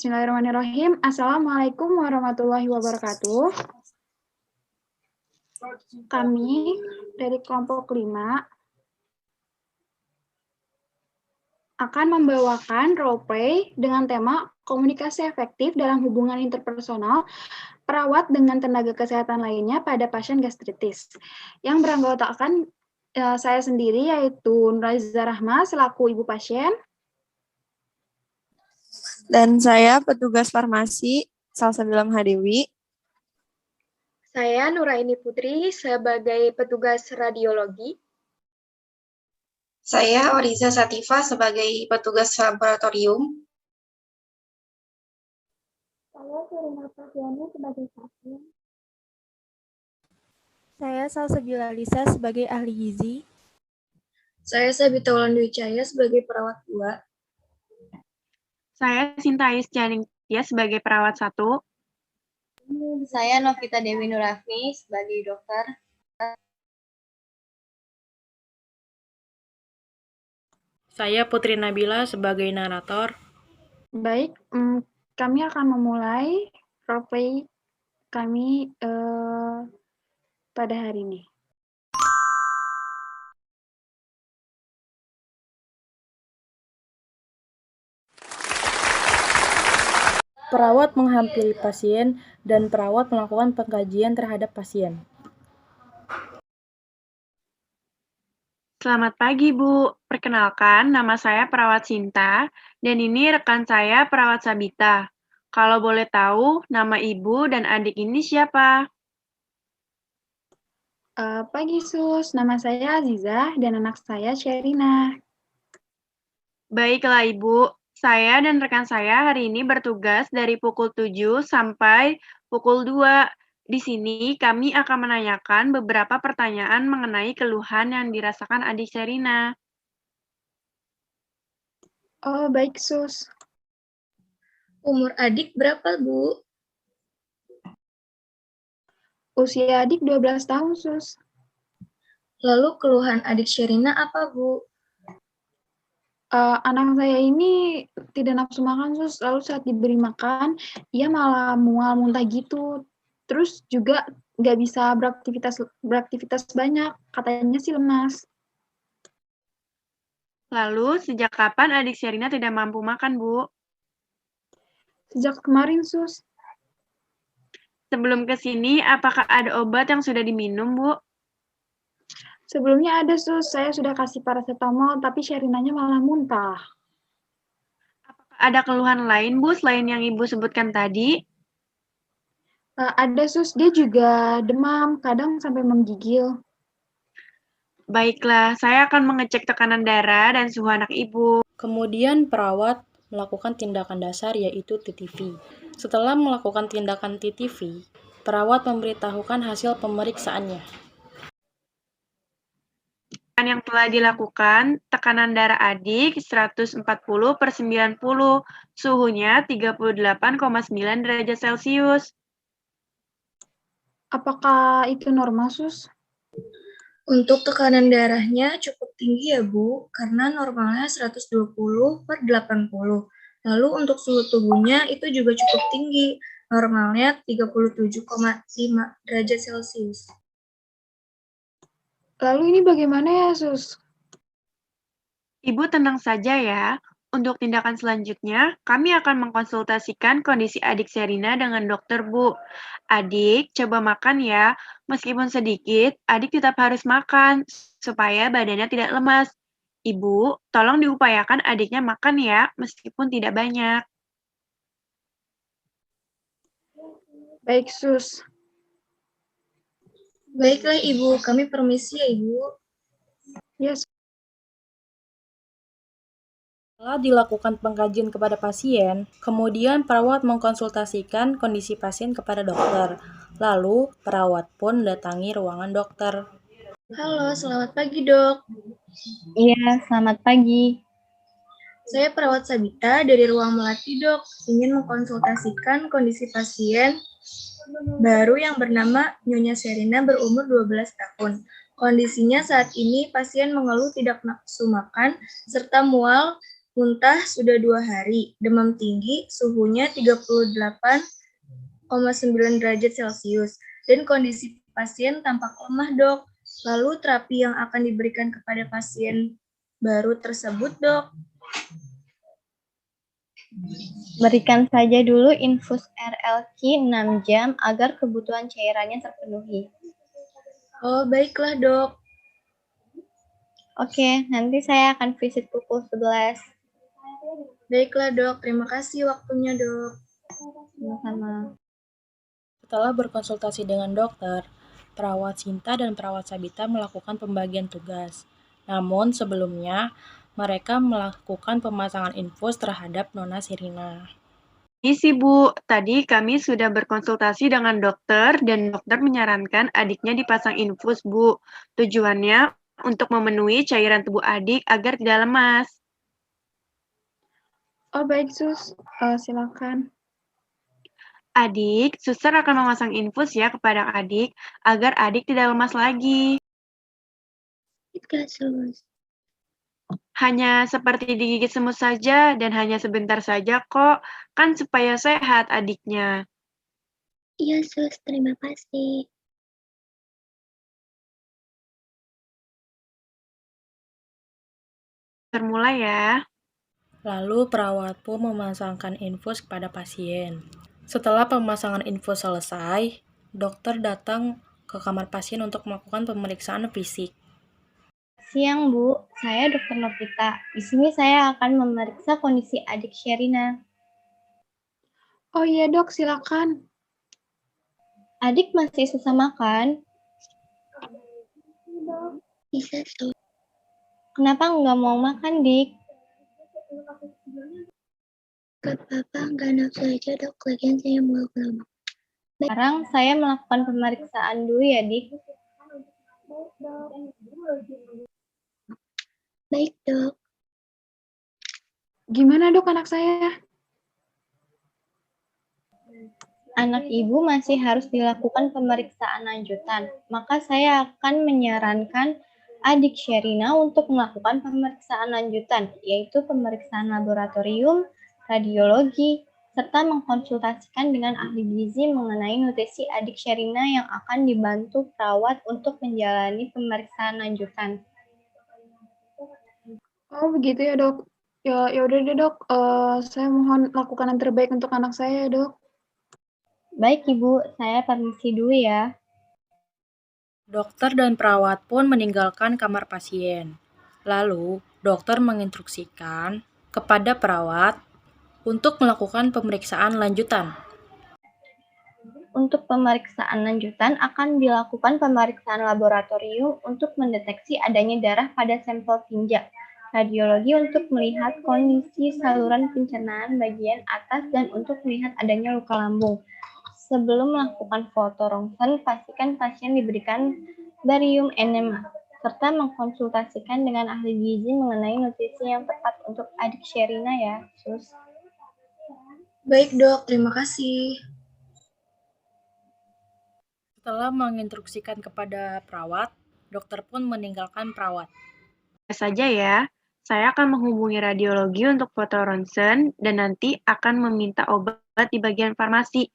Bismillahirrahmanirrahim. Assalamualaikum warahmatullahi wabarakatuh. Kami dari kelompok 5 akan membawakan roleplay dengan tema komunikasi efektif dalam hubungan interpersonal perawat dengan tenaga kesehatan lainnya pada pasien gastritis. Yang beranggotakan saya sendiri yaitu Nuraiza Rahma selaku ibu pasien. Dan saya petugas farmasi Salsabilam Hadewi. Saya Nuraini Putri sebagai petugas radiologi. Saya Oriza Sativa sebagai petugas laboratorium. Saya Serina Prahyani sebagai pasien. Saya Salsabila Lisa sebagai ahli gizi. Saya Sabita Wulandwijaya sebagai perawat 2. Saya Sinta Isjaning Tia sebagai perawat 1. Saya Novita Dewi Nurafni sebagai dokter. Saya Putri Nabila sebagai narator. Baik, kami akan memulai roleplay kami pada hari ini. Perawat menghampiri pasien dan perawat melakukan pengkajian terhadap pasien. Selamat pagi, Bu. Perkenalkan, nama saya Perawat Sinta, dan ini rekan saya Perawat Sabita. Kalau boleh tahu, nama Ibu dan adik ini siapa? Pagi, Sus. Nama saya Aziza dan anak saya Sherina. Baiklah, Ibu. Saya dan rekan saya hari ini bertugas dari pukul 7 sampai pukul 2. Di sini kami akan menanyakan beberapa pertanyaan mengenai keluhan yang dirasakan adik Sherina. Oh, baik, Sus. Umur adik berapa, Bu? Usia adik 12 tahun, Sus. Lalu keluhan adik Sherina apa, Bu? Anak saya ini tidak nafsu makan, Sus. Lalu saat diberi makan, ia malah mual muntah gitu. Terus juga nggak bisa beraktivitas banyak. Katanya sih lemas. Lalu, sejak kapan adik Sherina tidak mampu makan, Bu? Sejak kemarin, Sus. Sebelum ke sini, apakah ada obat yang sudah diminum, Bu? Sebelumnya ada, Sus. Saya sudah kasih paracetamol, tapi Sherinanya malah muntah. Apakah ada keluhan lain, Bu, selain yang Ibu sebutkan tadi? Ada, Sus. Dia juga demam, kadang sampai menggigil. Baiklah, saya akan mengecek tekanan darah dan suhu anak Ibu. Kemudian perawat melakukan tindakan dasar yaitu TTV. Setelah melakukan tindakan TTV, perawat memberitahukan hasil pemeriksaannya. Yang telah dilakukan, tekanan darah adik 140/90, suhunya 38,9 derajat Celcius. Apakah itu normal, Sus? Untuk tekanan darahnya cukup tinggi ya, Bu, karena normalnya 120/80. Lalu untuk suhu tubuhnya itu juga cukup tinggi, normalnya 37,5 derajat Celcius. Lalu ini bagaimana ya, Sus? Ibu tenang saja ya. Untuk tindakan selanjutnya, kami akan mengkonsultasikan kondisi adik Sherina dengan dokter, Bu. Adik, coba makan ya. Meskipun sedikit, adik tetap harus makan, supaya badannya tidak lemas. Ibu, tolong diupayakan adiknya makan ya, meskipun tidak banyak. Baik, Sus. Baiklah, Ibu. Kami permisi ya, Ibu. Yes. Setelah dilakukan pengkajian kepada pasien, kemudian perawat mengkonsultasikan kondisi pasien kepada dokter. Lalu, perawat pun datangi ruangan dokter. Halo, selamat pagi, Dok. Iya, selamat pagi. Saya perawat Sabita dari ruang melati, Dok. Ingin mengkonsultasikan kondisi pasien baru yang bernama Nyonya Sherina berumur 12 tahun. Kondisinya saat ini pasien mengeluh tidak nafsu makan serta mual Muntah sudah 2 hari, demam tinggi, suhunya 38,9 derajat Celcius, dan kondisi pasien tampak lemah, Dok. Lalu terapi yang akan diberikan kepada pasien baru tersebut, Dok? Berikan saja dulu infus RLQ 6 jam agar kebutuhan cairannya terpenuhi. Oh, baiklah, Dok. Oke, nanti saya akan visit pukul 11. Baiklah, Dok. Terima kasih waktunya, Dok. Sama-sama. Setelah berkonsultasi dengan dokter, perawat Sinta dan perawat Sabita melakukan pembagian tugas. Namun sebelumnya, mereka melakukan pemasangan infus terhadap Nona Sirina. Isi Bu, tadi kami sudah berkonsultasi dengan dokter dan dokter menyarankan adiknya dipasang infus Bu. Tujuannya untuk memenuhi cairan tubuh adik agar tidak lemas. Oh baik Sus, silakan. Adik, suster akan memasang infus ya kepada adik agar adik tidak lemas lagi. Hanya seperti digigit semut saja dan hanya sebentar saja kok, kan supaya sehat adiknya. Iya, Sus. Terima kasih. Termulai ya. Lalu perawat pun memasangkan infus kepada pasien. Setelah pemasangan infus selesai, dokter datang ke kamar pasien untuk melakukan pemeriksaan fisik. Siang, Bu. Saya Dr. Novita. Di sini saya akan memeriksa kondisi adik Sherina. Oh iya Dok, silakan. Adik masih susah makan? Bisa, Sus. Kenapa nggak mau makan, Dik? Gak apa-apa, nggak nafsu aja, Dok. Lagian saya mau lama. Sekarang saya melakukan pemeriksaan dulu ya, Dik. Baik, Dok. Gimana Dok anak saya? Anak ibu masih harus dilakukan pemeriksaan lanjutan. Maka saya akan menyarankan adik Sherina untuk melakukan pemeriksaan lanjutan, yaitu pemeriksaan laboratorium, radiologi, serta mengkonsultasikan dengan ahli gizi mengenai nutrisi adik Sherina yang akan dibantu perawat untuk menjalani pemeriksaan lanjutan. Oh begitu ya Dok. Ya udah deh Dok, saya mohon lakukan yang terbaik untuk anak saya ya Dok. Baik Ibu, saya permisi dulu ya. Dokter dan perawat pun meninggalkan kamar pasien. Lalu, dokter menginstruksikan kepada perawat untuk melakukan pemeriksaan lanjutan. Untuk pemeriksaan lanjutan akan dilakukan pemeriksaan laboratorium untuk mendeteksi adanya darah pada sampel tinja. Radiologi untuk melihat kondisi saluran pencernaan bagian atas dan untuk melihat adanya luka lambung. Sebelum melakukan foto rongsen, pastikan pasien diberikan barium enema, serta mengkonsultasikan dengan ahli gizi mengenai nutrisi yang tepat untuk adik Sherina ya, Sus. Baik, Dok. Terima kasih. Setelah menginstruksikan kepada perawat, dokter pun meninggalkan perawat. Saja ya, saya akan menghubungi radiologi untuk foto ronsen dan nanti akan meminta obat di bagian farmasi.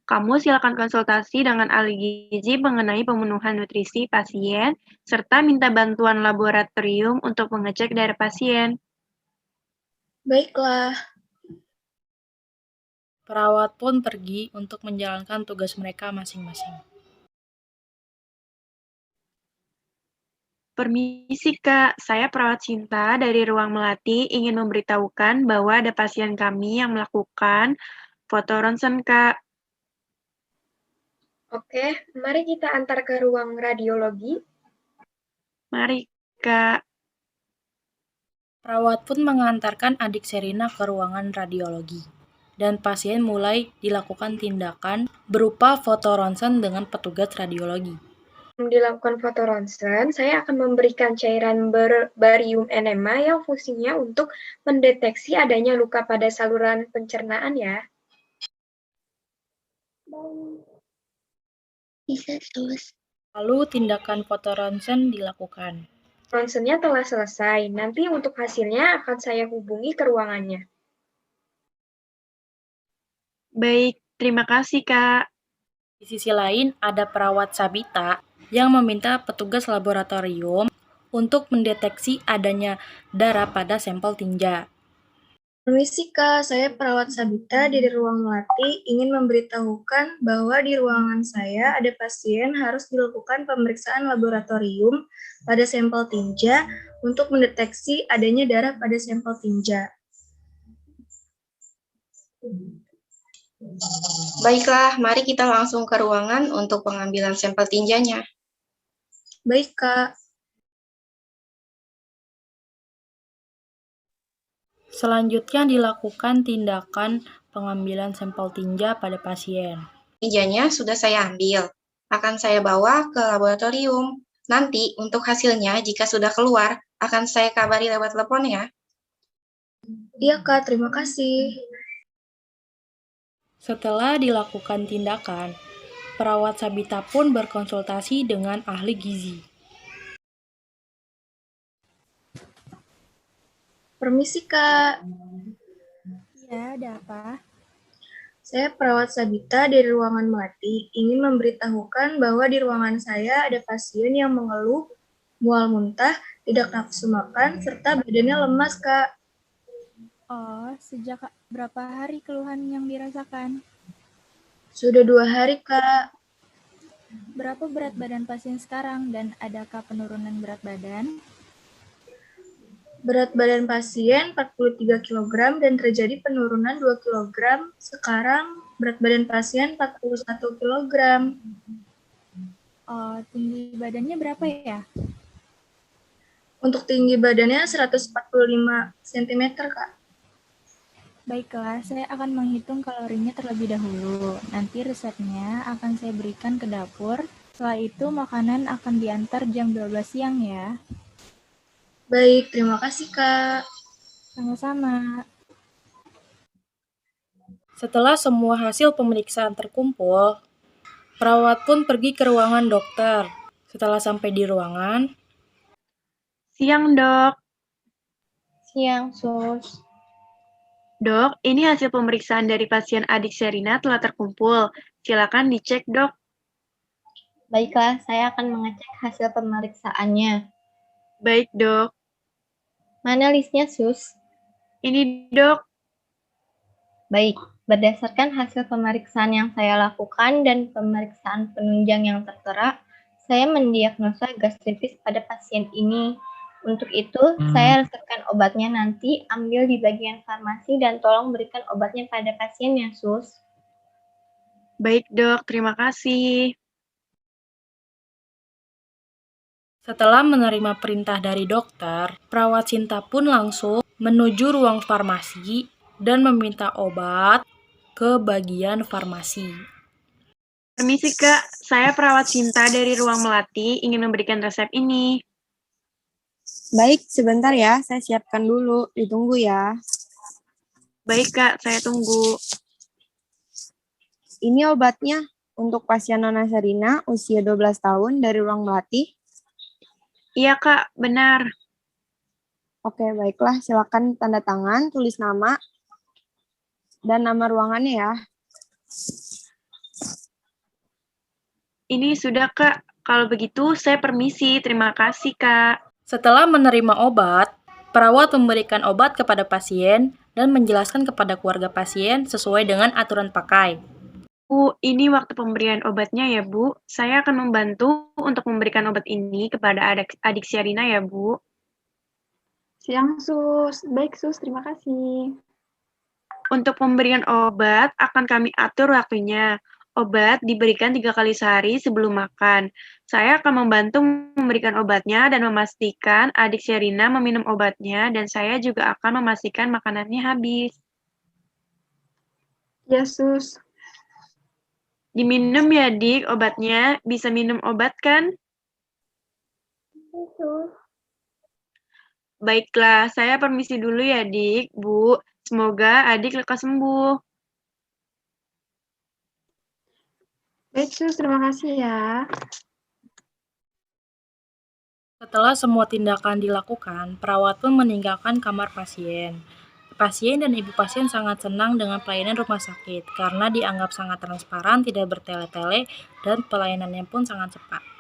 Kamu silakan konsultasi dengan ahli gizi mengenai pemenuhan nutrisi pasien, serta minta bantuan laboratorium untuk mengecek darah pasien. Baiklah. Perawat pun pergi untuk menjalankan tugas mereka masing-masing. Permisi Kak, saya perawat Cinta dari Ruang Melati ingin memberitahukan bahwa ada pasien kami yang melakukan foto ronsen Kak. Oke, mari kita antar ke ruang radiologi. Mari Kak. Perawat pun mengantarkan adik Sherina ke ruangan radiologi. Dan pasien mulai dilakukan tindakan berupa foto ronsen dengan petugas radiologi. Dilakukan foto ronsen, saya akan memberikan cairan barium enema yang fungsinya untuk mendeteksi adanya luka pada saluran pencernaan ya. Bisa, Sus. Lalu tindakan foto ronsen dilakukan. Ronsennya telah selesai. Nanti untuk hasilnya akan saya hubungi ke ruangannya. Baik, terima kasih, Kak. Di sisi lain, ada perawat Sabita yang meminta petugas laboratorium untuk mendeteksi adanya darah pada sampel tinja. Permisi Kak, saya perawat Sabita dari ruang melatih ingin memberitahukan bahwa di ruangan saya ada pasien harus dilakukan pemeriksaan laboratorium pada sampel tinja untuk mendeteksi adanya darah pada sampel tinja. Baiklah, mari kita langsung ke ruangan untuk pengambilan sampel tinjanya. Baik Kak. Selanjutnya dilakukan tindakan pengambilan sampel tinja pada pasien. Tinjanya sudah saya ambil. Akan saya bawa ke laboratorium. Nanti untuk hasilnya jika sudah keluar, akan saya kabari lewat telepon ya. Iya Kak, terima kasih. Setelah dilakukan tindakan, perawat Sabita pun berkonsultasi dengan ahli gizi. Permisi Kak. Ya, ada apa? Saya perawat Sabita dari ruangan melatih ingin memberitahukan bahwa di ruangan saya ada pasien yang mengeluh mual muntah, tidak nafsu makan, serta badannya lemas, Kak. Oh, sejak berapa hari keluhan yang dirasakan? Sudah 2 hari, Kak. Berapa berat badan pasien sekarang dan adakah penurunan berat badan? Berat badan pasien 43 kg dan terjadi penurunan 2 kg. Sekarang berat badan pasien 41 kg. Oh, tinggi badannya berapa ya? Untuk tinggi badannya 145 cm, Kak. Baiklah, saya akan menghitung kalorinya terlebih dahulu. Nanti resepnya akan saya berikan ke dapur. Setelah itu makanan akan diantar jam 12 siang ya. Baik, terima kasih, Kak. Sama-sama. Setelah semua hasil pemeriksaan terkumpul, perawat pun pergi ke ruangan dokter. Setelah sampai di ruangan, Siang, Dok. Siang, Sus. Dok, ini hasil pemeriksaan dari pasien adik Sherina telah terkumpul. Silakan dicek, Dok. Baiklah, saya akan mengecek hasil pemeriksaannya. Baik, Dok. Mana listnya, Sus? Ini, Dok. Baik, berdasarkan hasil pemeriksaan yang saya lakukan dan pemeriksaan penunjang yang tertera, saya mendiagnosa gastritis pada pasien ini. Untuk itu, saya resepkan obatnya nanti, ambil di bagian farmasi dan tolong berikan obatnya pada pasien ya, Sus. Baik, Dok. Terima kasih. setelah menerima perintah dari dokter, perawat Sinta pun langsung menuju ruang farmasi dan meminta obat ke bagian farmasi. Permisi, Kak. Saya perawat Sinta dari ruang melati ingin memberikan resep ini. Baik, sebentar ya, saya siapkan dulu. Ditunggu ya. Baik, Kak. Saya tunggu. Ini obatnya untuk pasien Nona Sherina, usia 12 tahun dari ruang melati. Iya, Kak. Benar. Oke, baiklah. Silakan tanda tangan, tulis nama, dan nama ruangannya ya. Ini sudah, Kak. Kalau begitu, saya permisi. Terima kasih, Kak. Setelah menerima obat, perawat memberikan obat kepada pasien dan menjelaskan kepada keluarga pasien sesuai dengan aturan pakai. Bu, ini waktu pemberian obatnya ya, Bu. Saya akan membantu untuk memberikan obat ini kepada adik Sherina ya, Bu. Siang, Sus. Baik, Sus. Terima kasih. Untuk pemberian obat, akan kami atur waktunya. Obat diberikan 3 kali sehari sebelum makan. Saya akan membantu memberikan obatnya dan memastikan adik Sherina meminum obatnya, dan saya juga akan memastikan makanannya habis. Ya, Sus. Diminum ya, Dik, obatnya. Bisa minum obat kan? Baiklah, saya permisi dulu ya, Dik, Bu. Semoga adik lekas sembuh. Baik, Sus. Terima kasih ya. Setelah semua tindakan dilakukan, perawat pun meninggalkan kamar pasien. Pasien dan ibu pasien sangat senang dengan pelayanan rumah sakit karena dianggap sangat transparan, tidak bertele-tele, dan pelayanannya pun sangat cepat.